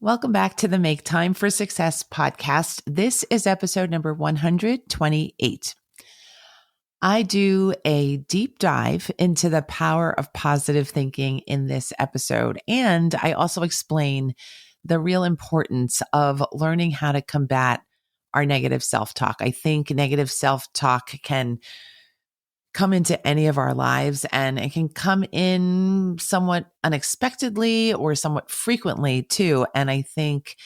Welcome back to the Make Time for Success podcast. This is episode number 128. I do a deep dive into the power of positive thinking in this episode, and I also explain the real importance of learning how to combat our negative self-talk. I think negative self-talk can come into any of our lives, and it can come in somewhat unexpectedly or somewhat frequently too. And I think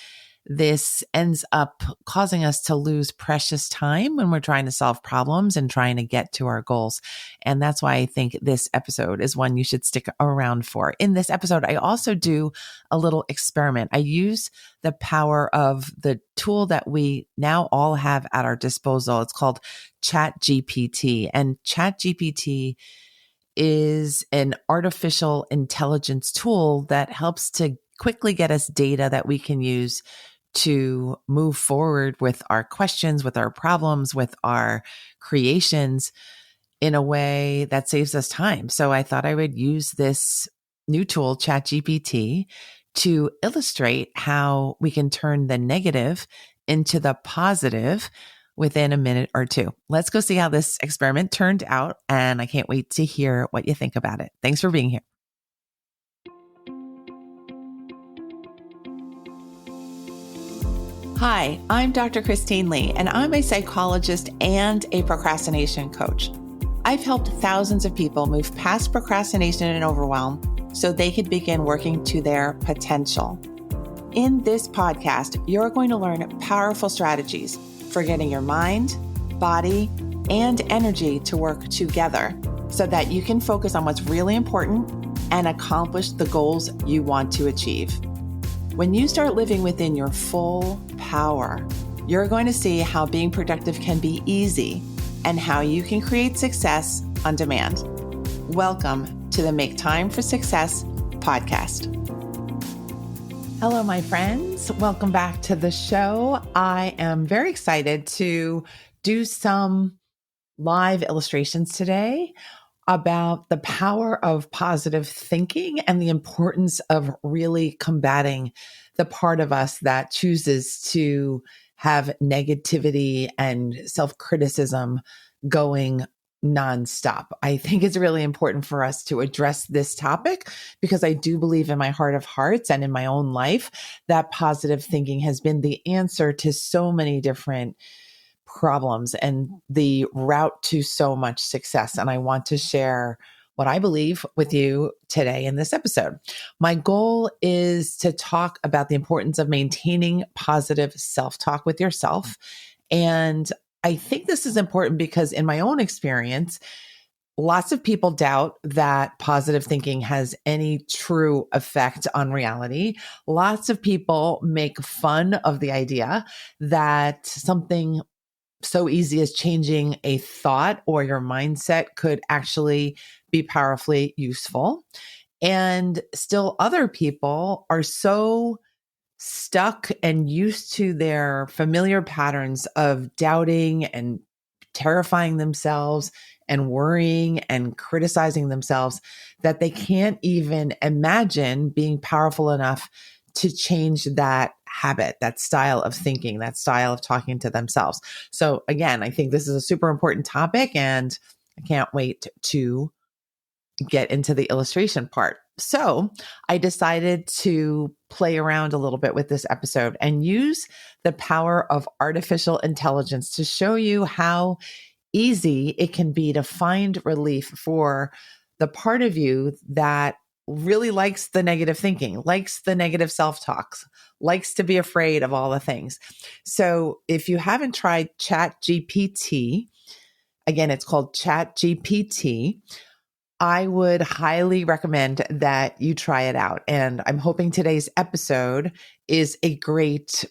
this ends up causing us to lose precious time when we're trying to solve problems and trying to get to our goals. And that's why I think this episode is one you should stick around for. In this episode, I also do a little experiment. I use the power of the tool that we now all have at our disposal. It's called ChatGPT, and ChatGPT is an artificial intelligence tool that helps to quickly get us data that we can use to move forward with our questions, with our problems, with our creations in a way that saves us time. So I thought I would use this new tool, ChatGPT, to illustrate how we can turn the negative into the positive within a minute or two. Let's go see how this experiment turned out, and I can't wait to hear what you think about it. Thanks for being here. Hi, I'm Dr. Christine Lee, and I'm a psychologist and a procrastination coach. I've helped thousands of people move past procrastination and overwhelm so they could begin working to their potential. In this podcast, you're going to learn powerful strategies for getting your mind, body, and energy to work together so that you can focus on what's really important and accomplish the goals you want to achieve. When you start living within your full power, you're going to see how being productive can be easy and how you can create success on demand. Welcome to the Make Time for Success podcast. Hello, my friends. Welcome back to the show. I am very excited to do some live illustrations today about the power of positive thinking and the importance of really combating the part of us that chooses to have negativity and self-criticism going nonstop. I think it's really important for us to address this topic because I do believe in my heart of hearts and in my own life that positive thinking has been the answer to so many different problems and the route to so much success. And I want to share what I believe with you today in this episode. My goal is to talk about the importance of maintaining positive self-talk with yourself. And I think this is important because in my own experience, lots of people doubt that positive thinking has any true effect on reality. Lots of people make fun of the idea that something so easy as changing a thought or your mindset could actually be powerfully useful. And still other people are so stuck and used to their familiar patterns of doubting and terrifying themselves and worrying and criticizing themselves that they can't even imagine being powerful enough to change that habit, that style of thinking, that style of talking to themselves. So again, I think this is a super important topic and I can't wait to get into the illustration part. So I decided to play around a little bit with this episode and use the power of artificial intelligence to show you how easy it can be to find relief for the part of you that really likes the negative thinking, likes the negative self-talks, likes to be afraid of all the things. So if you haven't tried ChatGPT, again, it's called ChatGPT, I would highly recommend that you try it out. And I'm hoping today's episode is a great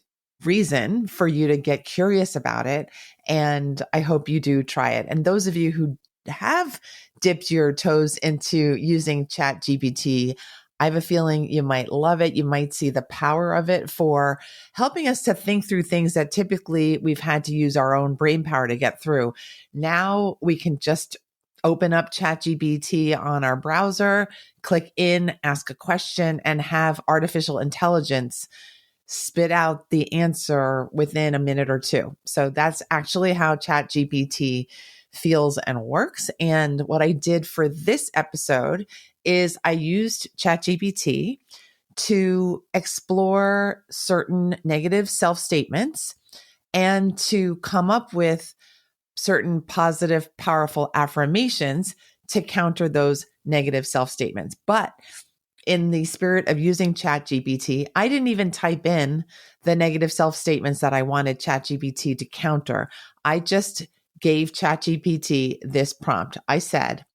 reason for you to get curious about it. And I hope you do try it. And those of you who have dipped your toes into using ChatGPT, I have a feeling you might love it. You might see the power of it for helping us to think through things that typically we've had to use our own brain power to get through. Now we can just open up ChatGPT on our browser, click in, ask a question, and have artificial intelligence spit out the answer within a minute or two. So that's actually how ChatGPT feels and works. And what I did for this episode is I used ChatGPT to explore certain negative self-statements and to come up with certain positive, powerful affirmations to counter those negative self-statements. But in the spirit of using ChatGPT, I didn't even type in the negative self-statements that I wanted ChatGPT to counter. I just gave ChatGPT this prompt. I said,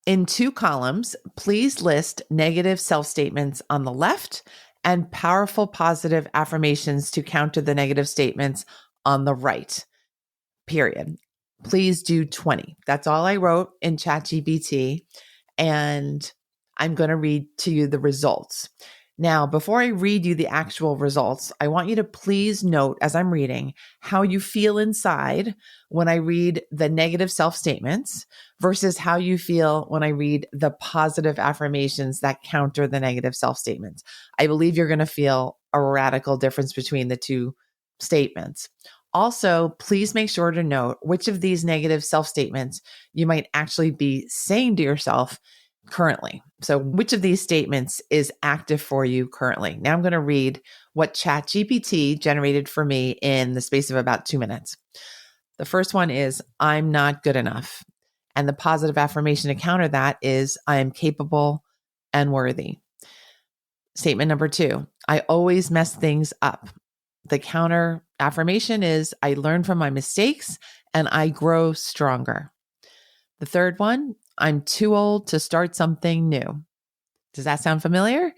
in 2 columns, please list negative self-statements on the left and powerful positive affirmations to counter the negative statements on the right, period. Please do 20. That's all I wrote in ChatGPT. And I'm going to read to you the results. Now, before I read you the actual results, I want you to please note as I'm reading how you feel inside when I read the negative self-statements versus how you feel when I read the positive affirmations that counter the negative self-statements. I believe you're going to feel a radical difference between the two statements. Also, please make sure to note which of these negative self-statements you might actually be saying to yourself currently. So which of these statements is active for you currently? Now I'm going to read what ChatGPT generated for me in the space of about 2 minutes. The first one is, I'm not good enough. And the positive affirmation to counter that is, I am capable and worthy. Statement number 2, I always mess things up. The counter affirmation is, I learn from my mistakes and I grow stronger. The third one, I'm too old to start something new. Does that sound familiar?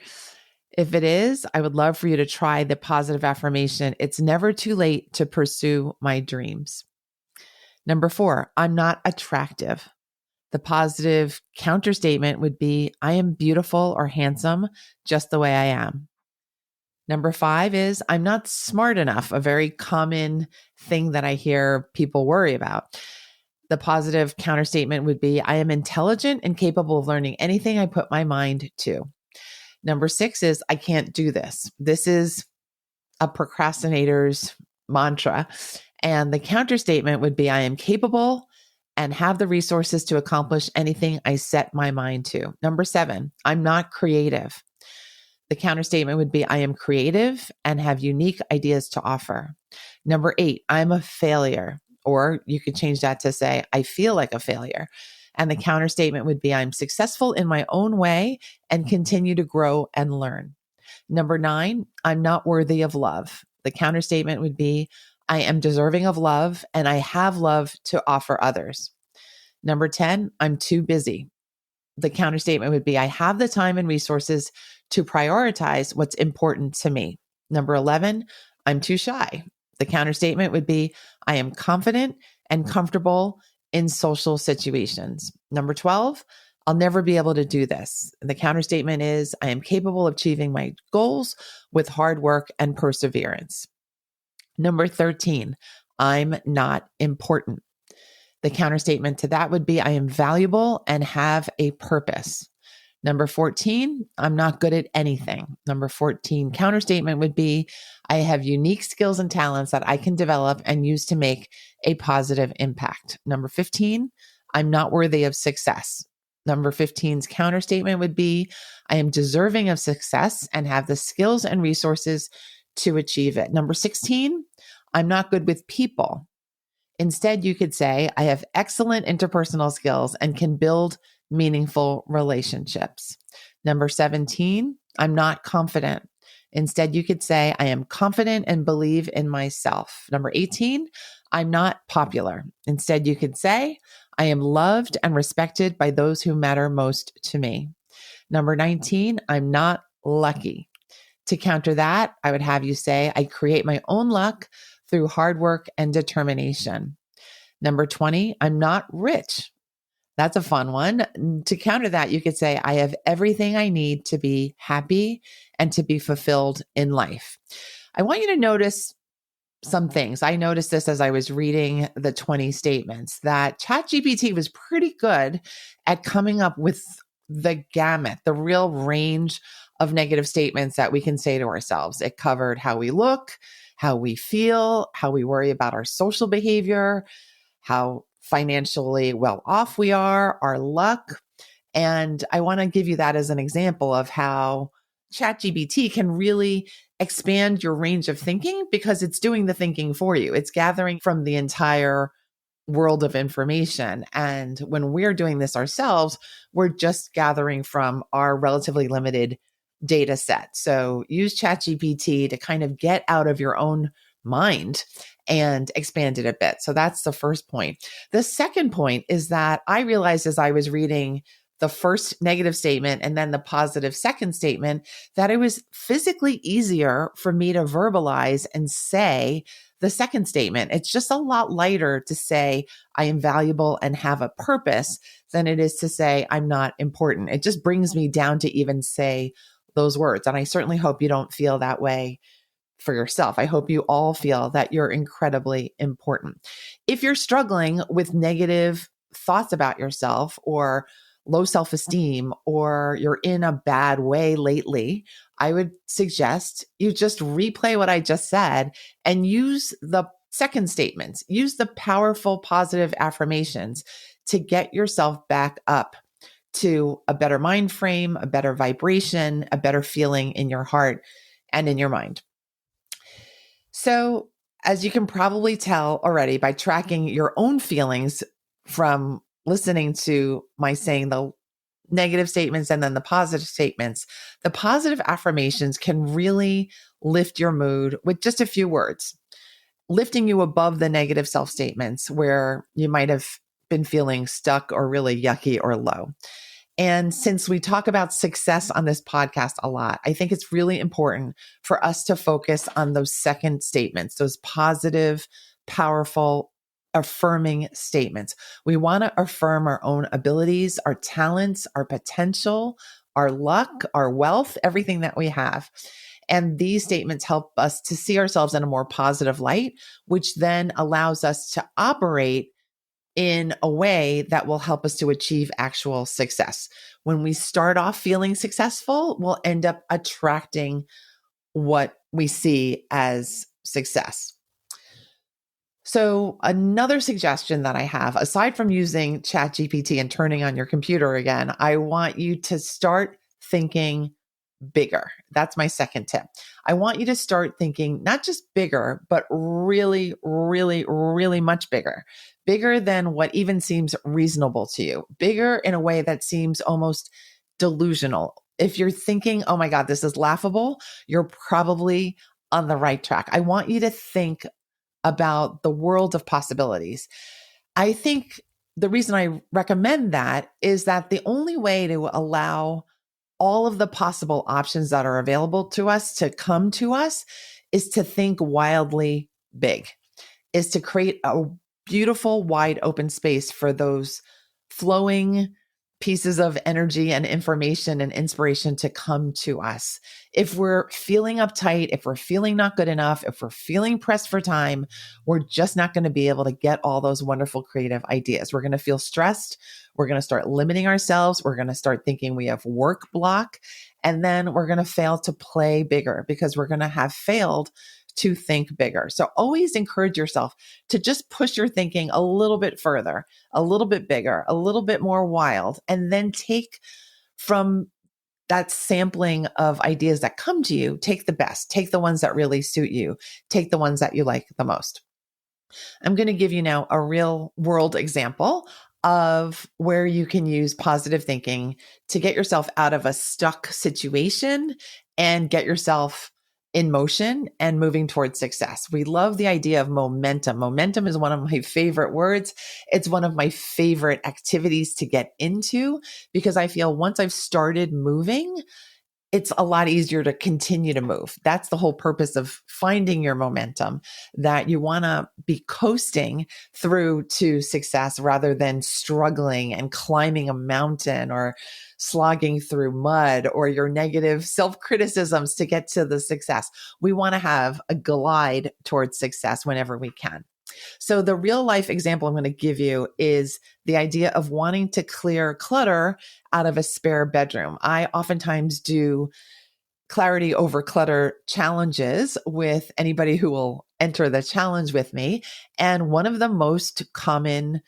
If it is, I would love for you to try the positive affirmation. It's never too late to pursue my dreams. Number 4, I'm not attractive. The positive counter statement would be, I am beautiful or handsome just the way I am. Number 5 is, I'm not smart enough, a very common thing that I hear people worry about. The positive counter statement would be, I am intelligent and capable of learning anything I put my mind to. Number 6 is, I can't do this. This is a procrastinator's mantra. And the counter statement would be, I am capable and have the resources to accomplish anything I set my mind to. Number 7, I'm not creative. The counter statement would be, I am creative and have unique ideas to offer. Number 8, I'm a failure. Or you could change that to say, I feel like a failure. And the counter statement would be, I'm successful in my own way and continue to grow and learn. Number 9, I'm not worthy of love. The counter statement would be, I am deserving of love and I have love to offer others. Number 10, I'm too busy. The counter statement would be, I have the time and resources to prioritize what's important to me. Number 11, I'm too shy. The counter statement would be, I am confident and comfortable in social situations. Number 12, I'll never be able to do this. The counter statement is, I am capable of achieving my goals with hard work and perseverance. Number 13, I'm not important. The counter statement to that would be, I am valuable and have a purpose. Number 14, I'm not good at anything. Number 14 counter statement would be, I have unique skills and talents that I can develop and use to make a positive impact. Number 15, I'm not worthy of success. Number 15's counter statement would be, I am deserving of success and have the skills and resources to achieve it. Number 16, I'm not good with people. Instead, you could say, I have excellent interpersonal skills and can build meaningful relationships. Number 17, I'm not confident. Instead, you could say, I am confident and believe in myself. Number 18, I'm not popular. Instead, you could say, I am loved and respected by those who matter most to me. Number 19, I'm not lucky. To counter that, I would have you say, I create my own luck through hard work and determination. Number 20, I'm not rich. That's a fun one. To counter that, you could say, I have everything I need to be happy and to be fulfilled in life. I want you to notice some things. I noticed this as I was reading the 20 statements, that ChatGPT was pretty good at coming up with the gamut, the real range of negative statements that we can say to ourselves. It covered how we look, how we feel, how we worry about our social behavior, how financially well off we are, our luck. And I want to give you that as an example of how ChatGPT can really expand your range of thinking because it's doing the thinking for you. It's gathering from the entire world of information. And when we're doing this ourselves, we're just gathering from our relatively limited data set. So use ChatGPT to kind of get out of your own mind and expand it a bit. So that's the first point. The second point is that I realized as I was reading the first negative statement and then the positive second statement that it was physically easier for me to verbalize and say the second statement. It's just a lot lighter to say I am valuable and have a purpose than it is to say I'm not important. It just brings me down to even say those words. And I certainly hope you don't feel that way for yourself. I hope you all feel that you're incredibly important. If you're struggling with negative thoughts about yourself or low self-esteem, or you're in a bad way lately, I would suggest you just replay what I just said and use the second statements, use the powerful positive affirmations to get yourself back up to a better mind frame, a better vibration, a better feeling in your heart and in your mind. So, as you can probably tell already by tracking your own feelings from listening to my saying the negative statements and then the positive statements, the positive affirmations can really lift your mood with just a few words, lifting you above the negative self statements where you might have been feeling stuck or really yucky or low. And since we talk about success on this podcast a lot, I think it's really important for us to focus on those second statements, those positive, powerful, affirming statements. We want to affirm our own abilities, our talents, our potential, our luck, our wealth, everything that we have. And these statements help us to see ourselves in a more positive light, which then allows us to operate in a way that will help us to achieve actual success. When we start off feeling successful, we'll end up attracting what we see as success. So another suggestion that I have, aside from using ChatGPT and turning on your computer again, I want you to start thinking bigger. That's my second tip. I want you to start thinking not just bigger, but really, really, really much bigger. Bigger than what even seems reasonable to you. Bigger in a way that seems almost delusional. If you're thinking, oh my God, this is laughable, you're probably on the right track. I want you to think about the world of possibilities. I think the reason I recommend that is that the only way to allow all of the possible options that are available to us to come to us is to think wildly big, is to create a beautiful, wide open space for those flowing pieces of energy and information and inspiration to come to us. If we're feeling uptight, if we're feeling not good enough, if we're feeling pressed for time, we're just not going to be able to get all those wonderful creative ideas. We're going to feel stressed. We're going to start limiting ourselves. We're going to start thinking we have work block. And then we're going to fail to play bigger because we're going to have failed to think bigger. So always encourage yourself to just push your thinking a little bit further, a little bit bigger, a little bit more wild, and then take from that sampling of ideas that come to you, take the best, take the ones that really suit you, take the ones that you like the most. I'm going to give you now a real world example of where you can use positive thinking to get yourself out of a stuck situation and get yourself in motion and moving towards success. We love the idea of momentum. Momentum is one of my favorite words. It's one of my favorite activities to get into because I feel once I've started moving, it's a lot easier to continue to move. That's the whole purpose of finding your momentum, that you want to be coasting through to success rather than struggling and climbing a mountain or slogging through mud or your negative self-criticisms to get to the success. We want to have a glide towards success whenever we can. So the real life example I'm going to give you is the idea of wanting to clear clutter out of a spare bedroom. I oftentimes do clarity over clutter challenges with anybody who will enter the challenge with me. And one of the most common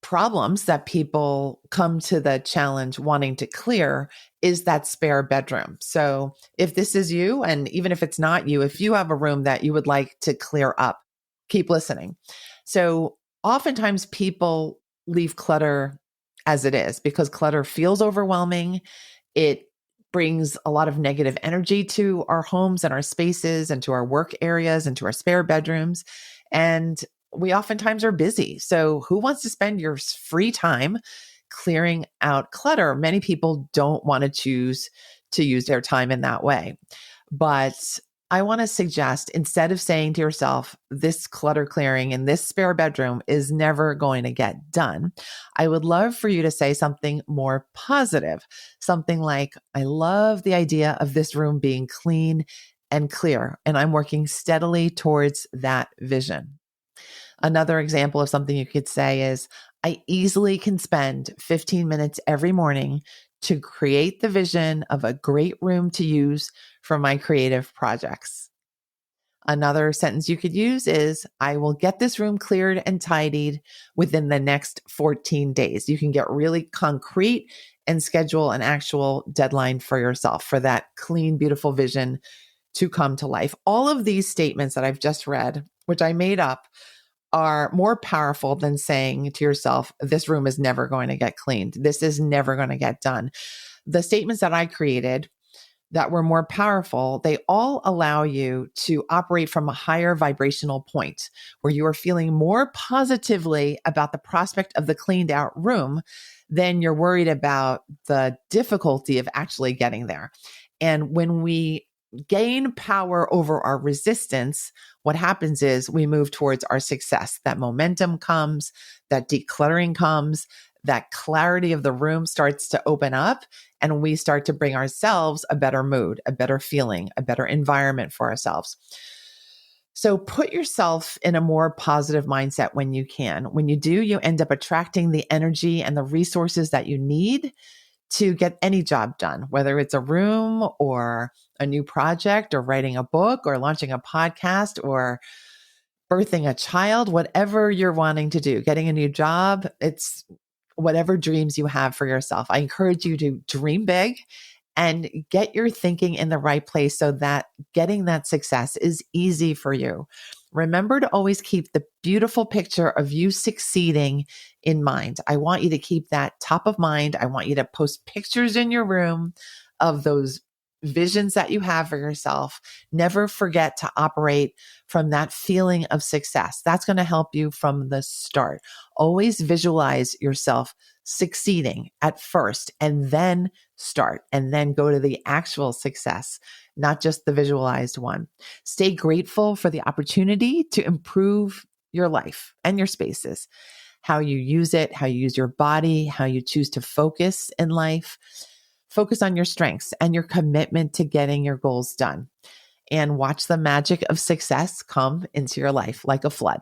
problems that people come to the challenge wanting to clear is that spare bedroom. So if this is you, and even if it's not you, if you have a room that you would like to clear up, keep listening. So oftentimes people leave clutter as it is because clutter feels overwhelming. It brings a lot of negative energy to our homes and our spaces and to our work areas and to our spare bedrooms. And we oftentimes are busy. So who wants to spend your free time clearing out clutter? Many people don't want to choose to use their time in that way. But I want to suggest, instead of saying to yourself, this clutter clearing in this spare bedroom is never going to get done, I would love for you to say something more positive, something like, I love the idea of this room being clean and clear, and I'm working steadily towards that vision. Another example of something you could say is, I easily can spend 15 minutes every morning to create the vision of a great room to use for my creative projects. Another sentence you could use is, I will get this room cleared and tidied within the next 14 days. You can get really concrete and schedule an actual deadline for yourself for that clean, beautiful vision to come to life. All of these statements that I've just read, which I made up, are more powerful than saying to yourself, this room is never going to get cleaned. This is never going to get done. The statements that I created that were more powerful, they all allow you to operate from a higher vibrational point where you are feeling more positively about the prospect of the cleaned out room than you're worried about the difficulty of actually getting there. And when we gain power over our resistance, what happens is we move towards our success. That momentum comes, that decluttering comes, that clarity of the room starts to open up, and we start to bring ourselves a better mood, a better feeling, a better environment for ourselves. So put yourself in a more positive mindset when you can. When you do, you end up attracting the energy and the resources that you need to get any job done, whether it's a room or a new project or writing a book or launching a podcast or birthing a child, whatever you're wanting to do, getting a new job, it's whatever dreams you have for yourself. I encourage you to dream big and get your thinking in the right place so that getting that success is easy for you. Remember to always keep the beautiful picture of you succeeding in mind. I want you to keep that top of mind. I want you to post pictures in your room of those visions that you have for yourself. Never forget to operate from that feeling of success. That's going to help you from the start. Always visualize yourself succeeding at first and then start and then go to the actual success, not just the visualized one. Stay grateful for the opportunity to improve your life and your spaces, how you use it, how you use your body, how you choose to focus in life. Focus on your strengths and your commitment to getting your goals done, and watch the magic of success come into your life like a flood.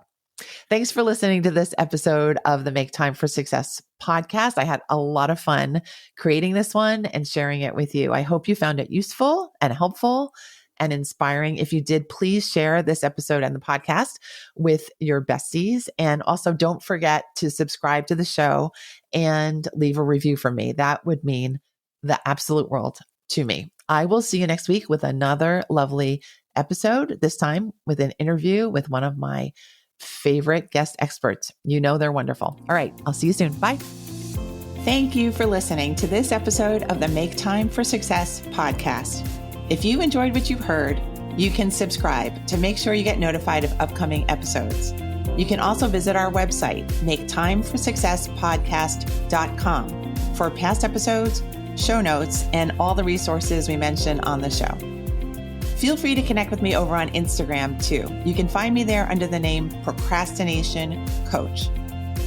Thanks for listening to this episode of the Make Time for Success podcast. I had a lot of fun creating this one and sharing it with you. I hope you found it useful and helpful and inspiring. If you did, please share this episode and the podcast with your besties. And also don't forget to subscribe to the show and leave a review for me. That would mean the absolute world to me. I will see you next week with another lovely episode, this time with an interview with one of my favorite guest experts. You know they're wonderful. All right, I'll see you soon. Bye. Thank you for listening to this episode of the Make Time for Success podcast. If you enjoyed what you've heard, you can subscribe to make sure you get notified of upcoming episodes. You can also visit our website, maketimeforsuccesspodcast.com, for past episodes, show notes, and all the resources we mentioned on the show. Feel free to connect with me over on Instagram too. You can find me there under the name Procrastination Coach.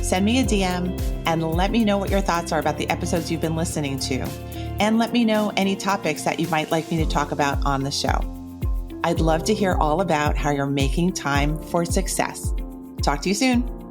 Send me a DM and let me know what your thoughts are about the episodes you've been listening to. And let me know any topics that you might like me to talk about on the show. I'd love to hear all about how you're making time for success. Talk to you soon.